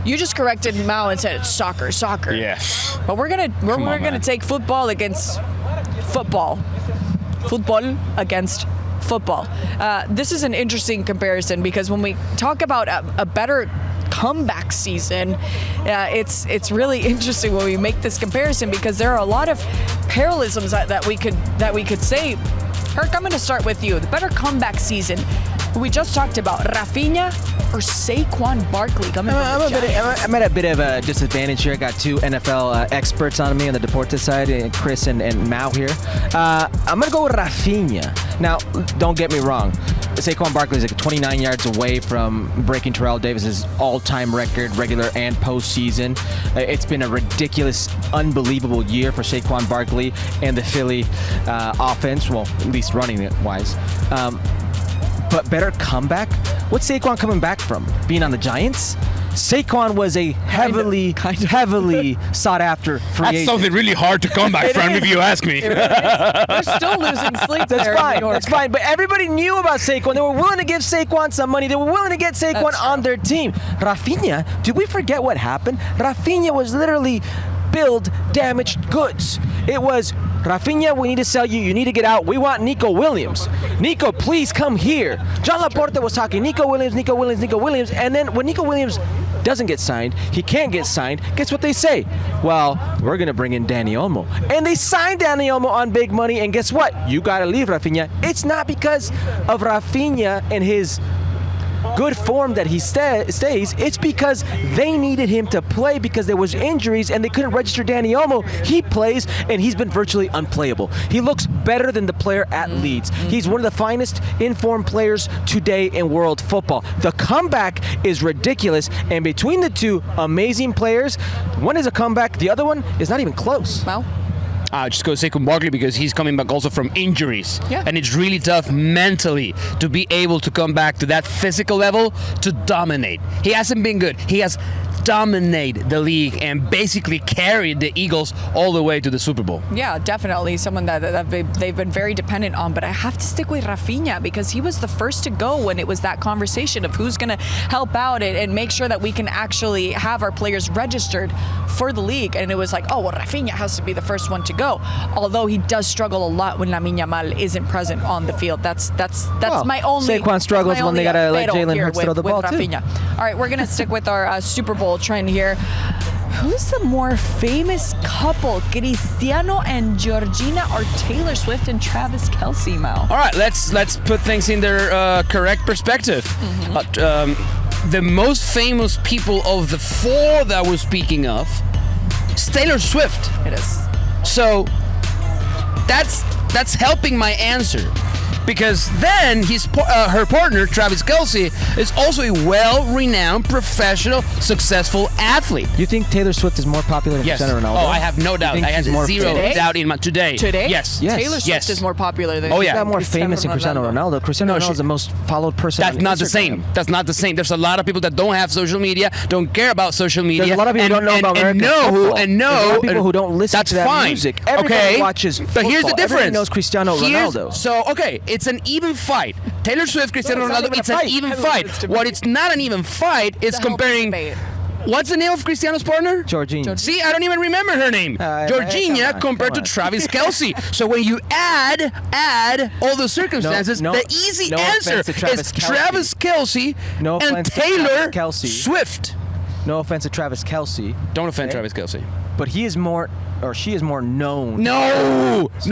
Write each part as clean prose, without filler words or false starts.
You just corrected Mao and said it's soccer. Yes. But we're gonna take football against football. Football against football. This is an interesting comparison because when we talk about a better comeback season, it's really interesting when we make this comparison because there are a lot of parallelisms that we could say. Herc, I'm going to start with you. The better comeback season. We just talked about Rafinha or Saquon Barkley coming from the Giants. I'm at a bit of a disadvantage here. I got two NFL experts on me on the Deportes side, Chris and Mao here. I'm going to go with Rafinha. Now, don't get me wrong. Saquon Barkley is like 29 yards away from breaking Terrell Davis's all-time record, regular and postseason. It's been a ridiculous, unbelievable year for Saquon Barkley and the Philly offense, well, at least running it wise. But better comeback? What's Saquon coming back from? Being on the Giants? Saquon was a heavily sought after free agent. That's something really hard to come back from, if you ask me. They're still losing sleep there in New York. That's fine. But everybody knew about Saquon. They were willing to give Saquon some money. They were willing to get Saquon on their team. Rafinha, did we forget what happened? Rafinha was literally billed damaged goods. It was, Rafinha, we need to sell you. You need to get out. We want Nico Williams. Nico, please come here. John Laporta was talking Nico Williams. And then when Nico Williams doesn't get signed, he can't get signed, guess what they say? Well, we're going to bring in Dani Olmo. And they signed Dani Olmo on big money, and guess what? You got to leave Rafinha. It's not because of Rafinha and his good form that he stays. It's because they needed him to play because there was injuries and they couldn't register Dani Olmo. He plays and he's been virtually unplayable. He looks better than the player at Leeds. He's one of the finest informed players today in world football. The comeback is ridiculous, and between the two amazing players, one is a comeback, the other one is not even close. Well, Just go Saquon Barkley because he's coming back also from injuries. Yeah. And it's really tough mentally to be able to come back to that physical level to dominate. He hasn't been good. He has dominated the league and basically carried the Eagles all the way to the Super Bowl. yeah, definitely someone that they've been very dependent on. But I have to stick with Rafinha because he was the first to go when it was that conversation of who's going to help out and make sure that we can actually have our players registered for the league. And it was like, oh, well, Rafinha has to be the first one to go. Although he does struggle a lot when Lamine Yamal isn't present on the field. That's my only. Saquon struggles when they gotta let Jalen Hurts throw the ball too. Rafinha. All right, we're gonna stick with our Super Bowl trend here. Who's the more famous couple, Cristiano and Georgina, or Taylor Swift and Travis Kelce, Mao? All right, let's put things in their correct perspective. The most famous people of the four that we're speaking of is Taylor Swift. It is. So that's helping my answer. Because then her partner, Travis Kelce, is also a well-renowned, professional, successful athlete. You think Taylor Swift is more popular than Yes. Cristiano Ronaldo? Oh, I have no doubt. I have zero doubt in my today. Today? Yes. Taylor Swift is more popular than. Oh, yeah. She's not more famous than Cristiano Ronaldo. Cristiano Ronaldo is the most followed person That's on not the Instagram. same. That's not the same. There's a lot of people that don't have social media, don't care about social media. There's a lot of people who don't know about American football. There's a lot of people who don't listen to that music. Everybody watches football. But here's the difference. Everybody knows Cristiano Ronaldo. So, okay, it's an even fight. Taylor Swift, Cristiano No, it's not Ronaldo, even a it's an fight. even fight. What it's not an even fight is comparing. What's the name of Cristiano's partner? Georgina. See, I don't even remember her name. Georgina compared to Travis Kelce. So when you add all the circumstances, the easy answer is Travis Kelce and Taylor Swift. No offense to Travis Kelce. Don't offend Travis Kelce. But he is more, or she is more known. No, that's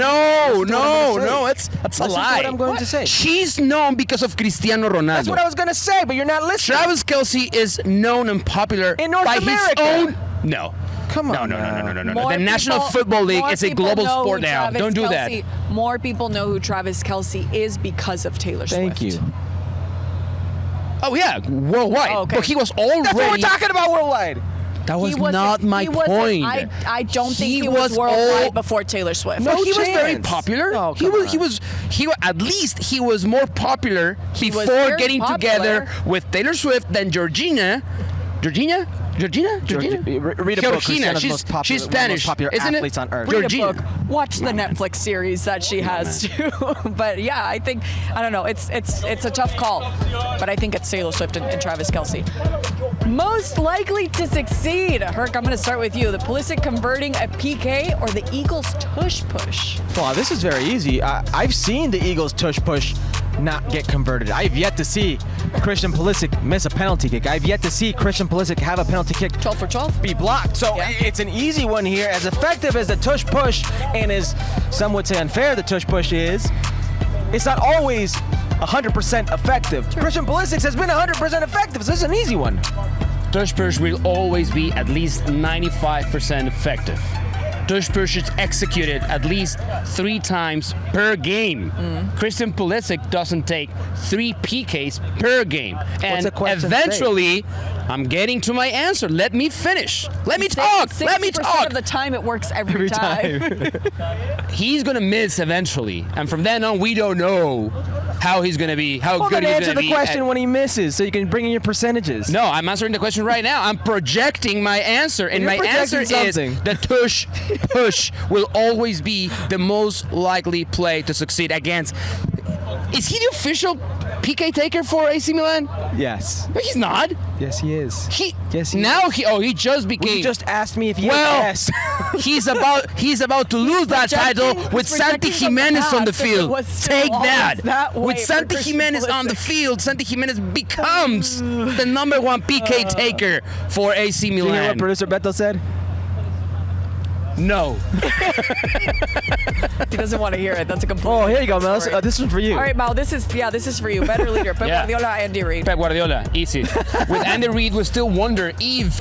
a lie. What I'm going to say. She's known because of Cristiano Ronaldo. That's what I was going to say, but you're not listening. Travis Kelce is known and popular in North by America. His own. No. Come on. No. The National Football League is a global sport now. Don't do that. More people know who Travis Kelce is because of Taylor Swift. Thank you. Oh, yeah, worldwide. Oh, okay. But he was already... That's what we're talking about worldwide. That was not my point. I don't think he was worldwide before Taylor Swift. No, he was very popular. Oh, he was at least he was more popular before getting together with Taylor Swift than Georgina. Georgina? Read a book. She's Spanish, isn't it? On earth. Read a book. Watch the Netflix series that she has too. But yeah, I don't know. It's a tough call, but I think it's Taylor Swift and Travis Kelce. Most likely to succeed. Herc, I'm going to start with you. The Pulisic converting a PK or the Eagles tush push? Wow, this is very easy. I've seen the Eagles tush push not get converted. I've yet to see Christian Pulisic miss a penalty kick. I've yet to see Christian Pulisic have a penalty kick 12 for 12? be blocked. So Yeah. it's an easy one here. As effective as the tush push and as some would say unfair the tush push is, it's not always 100% effective. Christian Pulisic has been 100% effective, so this is an easy one. Tush push will always be at least 95% effective. Tush push is executed at least 3 times per game. Christian Pulisic doesn't take 3 PKs per game. And the question eventually, I'm getting to my answer. Let me finish. Let me talk. Let me 60% talk. of the time it works every time. He's going to miss eventually. And from then on, we don't know how he's going to be, how Well, good then he's answer going to the be. question when he misses, so you can bring in your percentages. No, I'm answering the question right now. I'm projecting my answer, and You're my answer projecting is something. the tush push will always be the most likely play to succeed against. Is he the official PK taker for AC Milan? Yes. No, he's not. Yes, he is. Yes, he now he just became. You just asked me if he well, yes. he's about to lose that title with Santi projecting from the Jimenez on the past if it field. was still Take that. always that way With for Santi Christian Jimenez on the Pulisic. field, Santi Jimenez becomes the number 1 PK taker for AC Did you hear what Milan. producer Beto said? No. He doesn't want to hear it. That's a complete. Oh, here you go, Mel. story. This one's for you. All right, Mal, this is for you. Better leader. Pep Yeah. Guardiola, Andy Reid. Pep Guardiola, easy. With Andy Reid, we still wonder if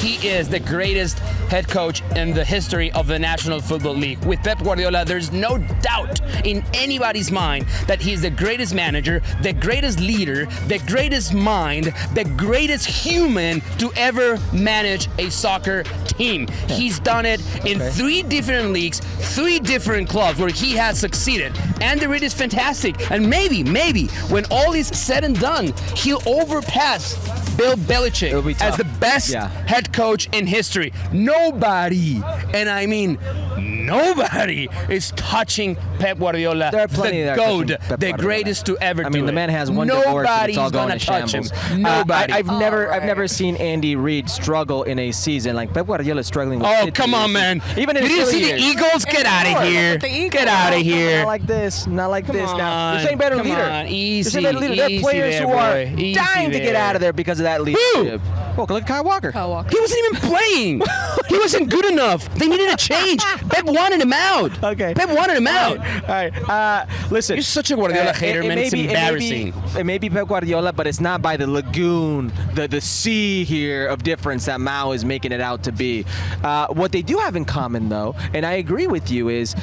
he is the greatest head coach in the history of the National Football League. With Pep Guardiola, there's no doubt in anybody's mind that he's the greatest manager, the greatest leader, the greatest mind, the greatest human to ever manage a soccer team. He's done it in 3 different leagues, 3 different clubs where he has succeeded. Andy Reid is fantastic, and maybe when all is said and done, he'll overpass Bill Belichick It'll be tough. as the best head coach in history. Nobody, and I mean nobody, is touching Pep Guardiola, There are plenty the that are GOAT, touching Pep the Guardiola. greatest to ever do I mean, it. the man has one divorce and it's Nobody's all going gonna to touch him. shambles. Nobody. I've right. never seen Andy Reid struggle in a season like Pep Guardiola is struggling with. Oh, 50 come on, years. man. Even in you his didn't early see the years. Eagles? Get out of here. the Eagles. Get out of here. Not like this. Not like this. Now on. you're saying better Come leader. on. Easy. You're saying better leader. There are Easy players there, who are boy. Easy dying to get there. out of there because of that leadership. Look at Kyle Walker. Kyle Walker. He wasn't even playing. He wasn't good enough. They needed a change. Pep wanted him out. Okay. Pep wanted him out. All right. Listen. You're such a Guardiola hater, man. It's embarrassing. It may be Pep Guardiola, but it's not by the lagoon, the sea here of difference that Mao is making it out to be. What they do have in common, though, and I agree with you, is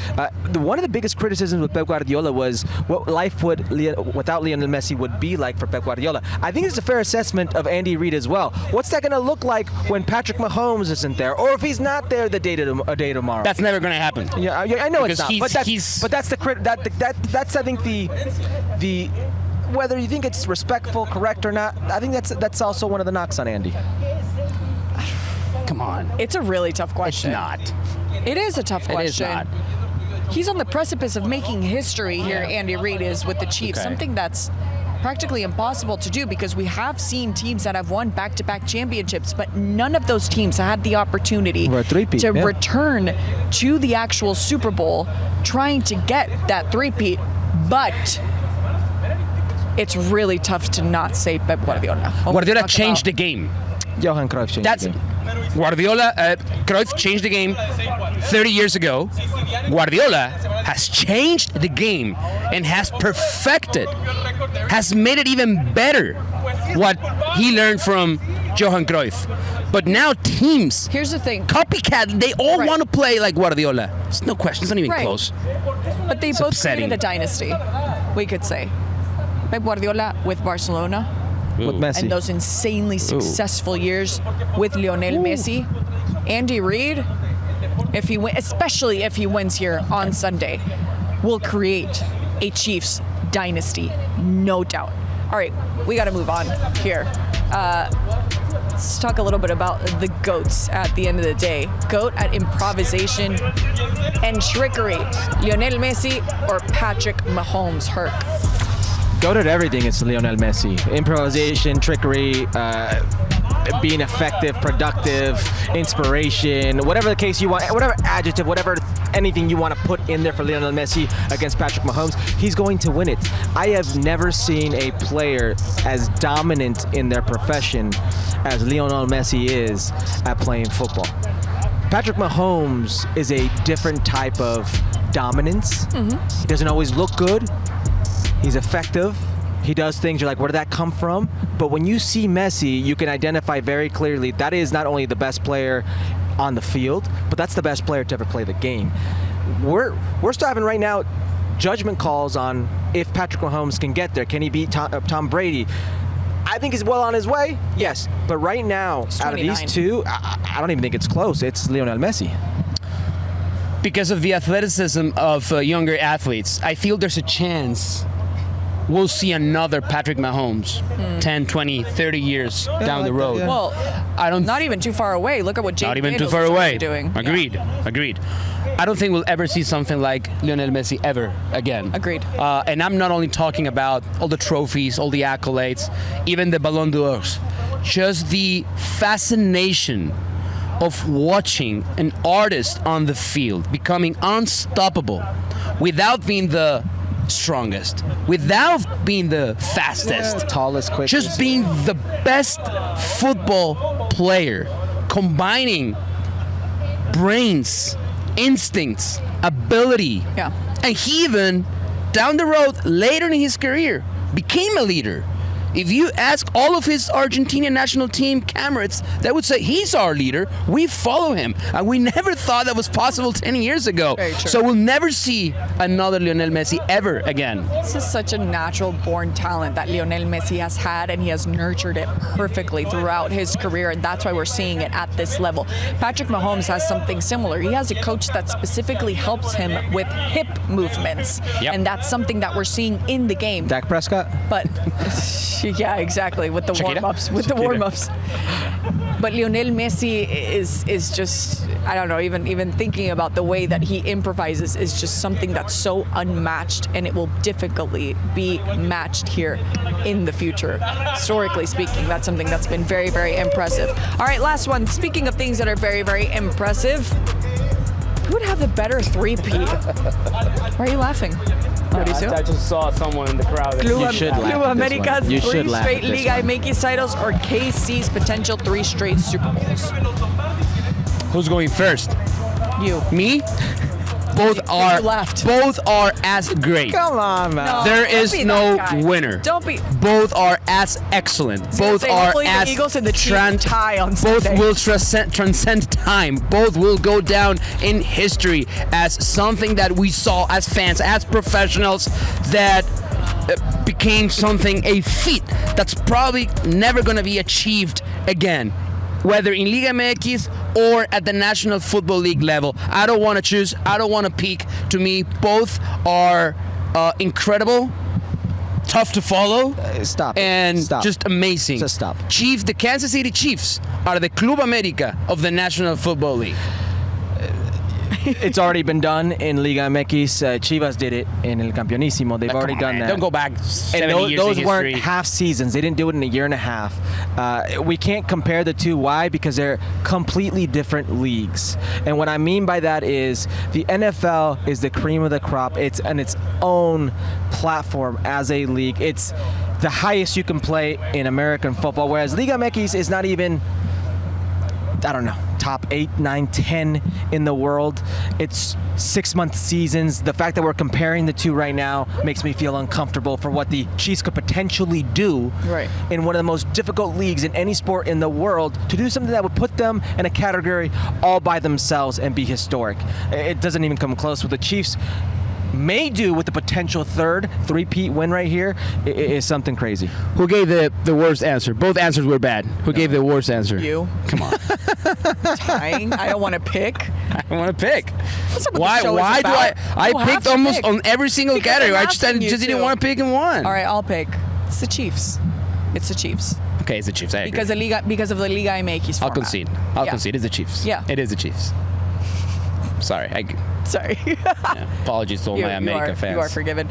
one of the biggest criticisms with Pep Guardiola was what life without Lionel Messi would be like for Pep Guardiola. I think it's a fair assessment of Andy Reid as well. What's that going to look like when Patrick Mahomes isn't there, or if he's not there a day tomorrow? That's never going to happen. Yeah, I know Because it's not, but that's that's I think the whether you think it's respectful, correct or not. I think that's also one of the knocks on Andy. Come on. It's a really tough It's question. not. It is a tough It is question. not. He's on the precipice of making history here, Andy Reid is, with the Chiefs. Okay. Something that's practically impossible to do because we have seen teams that have won back-to-back championships, but none of those teams had the opportunity Or a three-peat, to yeah. return to the actual Super Bowl trying to get that three-peat. But it's really tough to not say Pep Guardiola. When we Guardiola talk changed the about- game. Johan Cruyff changed That's the game. Guardiola. Cruyff changed the game 30 years ago. Guardiola has changed the game and has perfected, has made it even better what he learned from Johan Cruyff. But now teams, Here's the thing. copycat, they all Right. want to play like Guardiola. It's no question. It's not even Right. close. But they both upsetting. created a dynasty, we could say. Pep Guardiola with Barcelona, With Messi. and those insanely successful years with Lionel Messi. Andy Reid, especially if he wins here on Sunday, will create a Chiefs dynasty, no doubt. All right, we got to move on here. Let's talk a little bit about the GOATs at the end of the day. GOAT at improvisation and trickery. Lionel Messi or Patrick Mahomes, Herc? Go to everything. It's Lionel Messi. Improvisation, trickery, being effective, productive, inspiration, whatever the case you want, whatever adjective, whatever anything you want to put in there for Lionel Messi against Patrick Mahomes, he's going to win it. I have never seen a player as dominant in their profession as Lionel Messi is at playing football. Patrick Mahomes is a different type of dominance. He doesn't always look good. He's effective. He does things, you're like, where did that come from? But when you see Messi, you can identify very clearly that is not only the best player on the field, but that's the best player to ever play the game. We're still having right now judgment calls on if Patrick Mahomes can get there. Can he beat Tom Brady? I think he's well on his way, yes. But right now, out of these two, I don't even think it's close. It's Lionel Messi. Because of the athleticism of younger athletes, I feel there's a chance we'll see another Patrick Mahomes 10, 20, 30 years down the road. Well, I don't. not even too far away. Look at what James Not even Daniels too far is away. doing. Agreed. Agreed. I don't think we'll ever see something like Lionel Messi ever again. Agreed. And I'm not only talking about all the trophies, all the accolades, even the Ballon d'Or. Just the fascination of watching an artist on the field becoming unstoppable without being the strongest, without being the fastest, tallest, quickest, just being the best football player, combining brains, instincts, ability. Yeah. And he even, down the road, later in his career, became a leader. If you ask all of his Argentinian national team comrades, they would say, he's our leader. We follow him. And we never thought that was possible 10 years ago. Very true. So we'll never see another Lionel Messi ever again. This is such a natural born talent that Lionel Messi has had, and he has nurtured it perfectly throughout his career, and that's why we're seeing it at this level. Patrick Mahomes has something similar. He has a coach that specifically helps him with hip movements, and that's something that we're seeing in the game. Dak Prescott? But yeah, exactly, with the warm-ups, But Lionel Messi is just, I don't know, even thinking about the way that he improvises is just something that's so unmatched, and it will difficultly be matched here in the future. Historically speaking, that's something that's been very, very impressive. All right, last one. Speaking of things that are very, very impressive, who would have the better three-peat? Why are you laughing? Mauricio? I just saw someone in the crowd. Futbol Americas, You 3 should laugh straight at this Liga one. MX titles, or KC's potential 3 straight Super Bowls? Who's going first? You. Me? Both are as great. Come on, man. No. There Don't is be no that guy. winner. Don't be. Both are as excellent. Both say, are hopefully the as Eagles and the Chiefs tie on both Sunday. will transcend time. Both will go down in history as something that we saw as fans, as professionals, that became something, a feat that's probably never going to be achieved again, whether in Liga MX or at the National Football League level. I don't want to choose. I don't want to pick. To me, both are incredible, tough to follow, just amazing. Just stop. The Kansas City Chiefs are the Club America of the National Football League. It's already been done in Liga MX. Chivas did it in El Campeonísimo. They've already done that. Don't go back 70 And years those in weren't history. half seasons. They didn't do it in a year and a half. We can't compare the two. Why? Because they're completely different leagues. And what I mean by that is the NFL is the cream of the crop. It's on its own platform as a league. It's the highest you can play in American football, whereas Liga MX is not even, I don't know, top 8, 9, 10 in the world. It's 6-month seasons. The fact that we're comparing the two right now makes me feel uncomfortable for what the Chiefs could potentially do in one of the most difficult leagues in any sport in the world, to do something that would put them in a category all by themselves and be historic. It doesn't even come close. What the Chiefs may do with the potential third three-peat win right here is something crazy. Who gave the worst answer? Both answers were bad. Who gave the worst answer? You. Come on. Tying. I don't want to pick. I don't want to pick. That's not what Why? the show is Why do about. I You have picked to almost pick. on every single Because category. I'm I just asking you didn't to. want to pick in one. All right, I'll pick. It's the Chiefs. It's the Chiefs. Okay, it's the Chiefs. I agree. Because of the Liga MX I'll format. concede. I'll concede. It's the Chiefs. Yeah. It is the Chiefs. Sorry. Sorry. Apologies to all my America fans. You are forgiven.